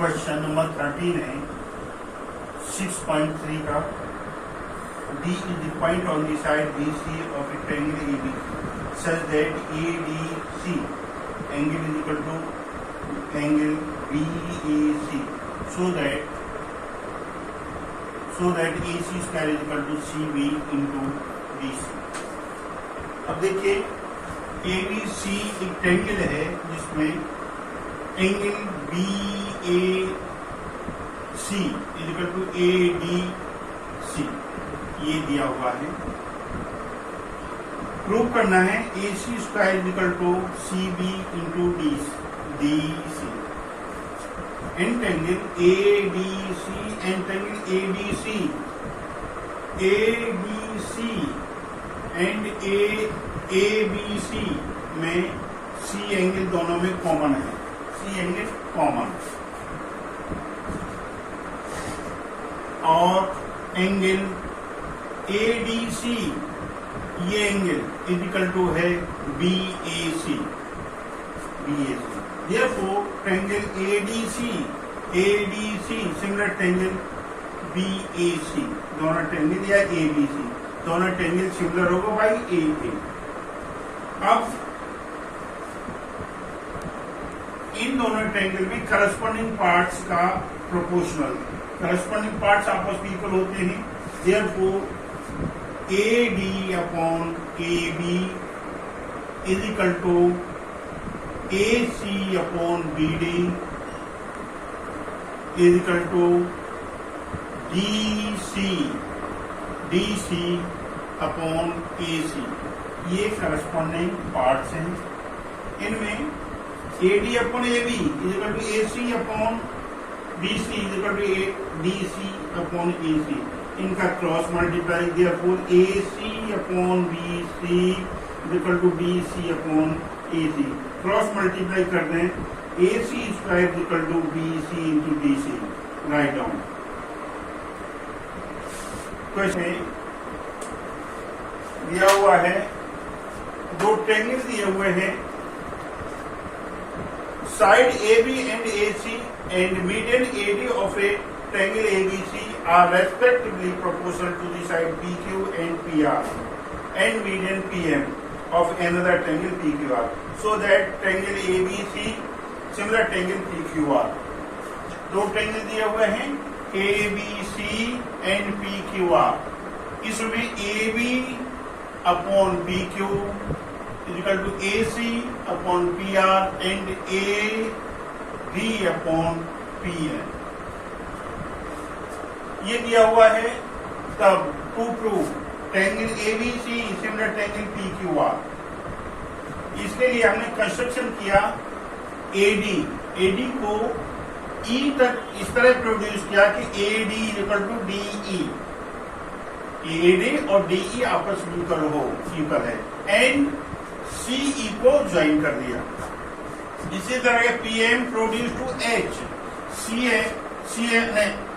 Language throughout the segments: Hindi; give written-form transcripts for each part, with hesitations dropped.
क्वेश्चन नंबर 13 है 6.3 का। D is the point on the side BC of a triangle ABC such that ADC angle is equal to angle BAC so that AC square is equal to CB into DC। अब देखिए ABC एक ट्रायंगल है जिसमें angle BAC is equal to ADC ये दिया हुआ है। प्रूव करना है AC square is equal to CB into DC। And angle ADC and angle ADC and ABC में C एंगल दोनों में कॉमन है। C एंगल कॉमन और एंगल ADC ये एंगल इक्वल टू है BAC। Therefore triangle ADC similar triangle BAC दोनों ट्रायंगल या ABC दोनों ट्रायंगल सिमिलर होगा बाई AA। अब इन दोनों ट्रायंगल में करस्पॉन्डिंग पार्ट्स का प्रोपोर्शनल, करस्पॉन्डिंग पार्ट्स आपस में इक्वल होते हैं। Therefore AD upon AB is equal to AC upon BD is equal to DC upon AC। ये करस्पॉन्डिंग पार्ट्स हैं। इनमें AD upon AB is equal to AC upon BC is equal to DC upon AC। इनका cross multiply, therefore AC upon BC is equal to BC upon AC। Cross multiply कर दें AC square is equal to BC into DC। Right down. Question दिया हुआ है, दो ट्रायंगल दिए हुए हैं, side AB and AC and median AD of a triangle ABC are respectively proportional to the side PQ and PR and median PM of another triangle PQR, so that triangle ABC similar triangle PQR। दो ट्रायंगल दिए हुए हैं ABC and PQR। इसमें AB upon PQ is equal to AC upon PR and AD upon PM ये दिया हुआ है। तब to prove triangle ABC similar triangle PQR, इसके लिए हमने कंस्ट्रक्शन किया AD को E तक इस तरह प्रोड्यूस किया कि AD equal to DE, AD और DE आपस में इक्वल है एंड CE को ज्वाइन कर दिया। इसी तरह PM produce to H,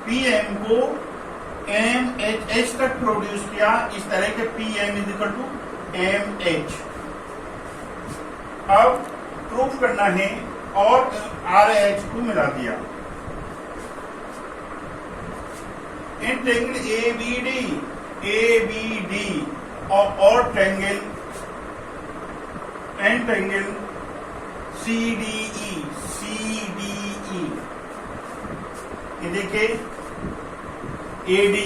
PM को MH तक प्रोड्यूस किया। इस तरह के PM is equal to MH। अब प्रूफ करना है और RH को मिला दिया। इन ट्रायंगल ABD और ट्रायंगल एंड ट्रायंगल CDE ये देखिए AD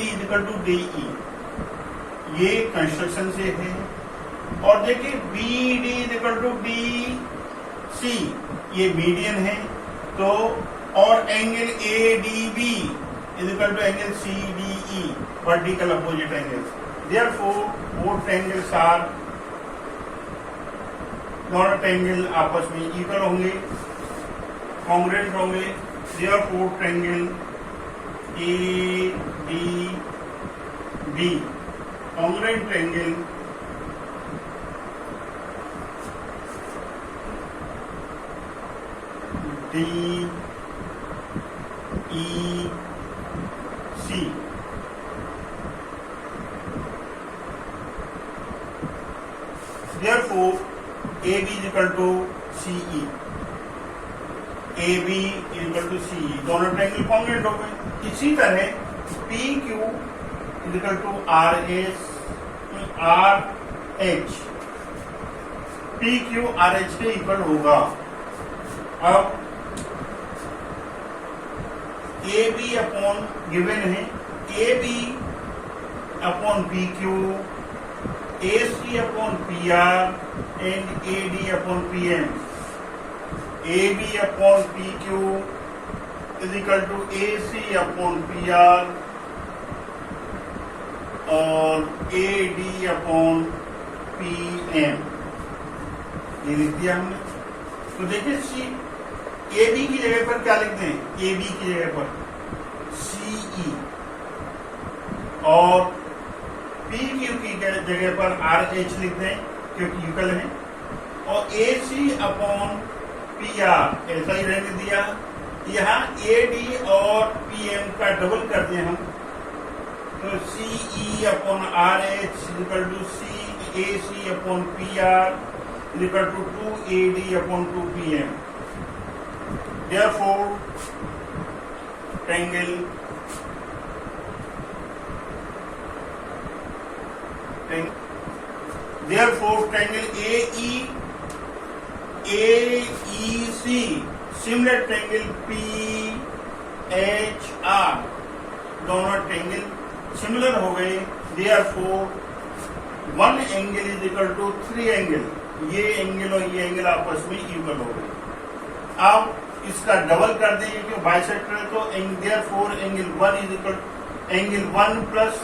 is equal to DE ये कंस्ट्रक्शन से है। और देखिए BD is equal to DC ये मीडियन है। तो और angle ADB is equal to angle CDE vertical opposite angles. Therefore both triangles are, दोनों ट्रायंगल आपस में इक्वल होंगे, कॉन्ग्रुएंट होंगे। Therefore triangle ADB congruent triangle DEC therefore AB is equal to CE। A B equal to C, दोनों ट्रायंगल कॉन्ग्रुएंट हो गए। इसी तरह P Q equal to R H, P Q R H के इक्वल होगा। अब ए बी अपॉन गिवन है, A B upon P Q, A C upon P R and A D upon P M. A B upon P Q is equal to A C upon P R और A D upon P M, ये लिख दिया हमने। तो देखिए सी ए बी की जगह पर क्या लिखते हैं, ए बी की जगह पर सी ई और पी क्यू की जगह पर आर एच लिखते हैं क्योंकि यूकल है, और A C upon P R ऐसा ही रहने दिया। यहाँ ए डी और पी एम का डबल कर दिया हम, तो C E upon R H equal to C A C upon P R equal to 2 A D upon 2 P M. Therefore, triangle AEC, similar triangle PHR, दोनों ट्रायंगल सिमिलर हो गए। Therefore, one angle is equal to 3 angle, ये एंगल और ये एंगल आपस में इक्वल हो गए। अब इसका डबल कर देंगे क्योंकि बाइसेक्टर है, तो therefore angle 1 is equal angle 1 plus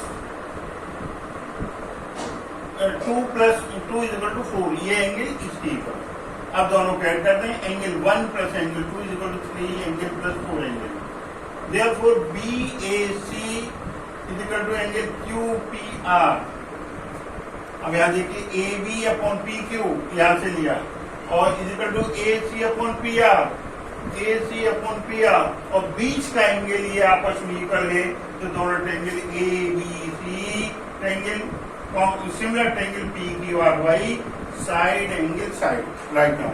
2 is equal to 4, ये एंगल इसके इक्वल। अब दोनों को ऐड कर दें, angle 1 plus angle 2 is equal to 3 angle plus 4 angle. Therefore BAC is equal to angle QPR। अब यहाँ देखिए AB अपॉन PQ यहाँ से लिया और is equal to AC upon PR, AC upon PR और बीच का एंगल ये आपस में कर गए, तो दोनों triangle ABC triangle similar triangle PQRY side angle side right now.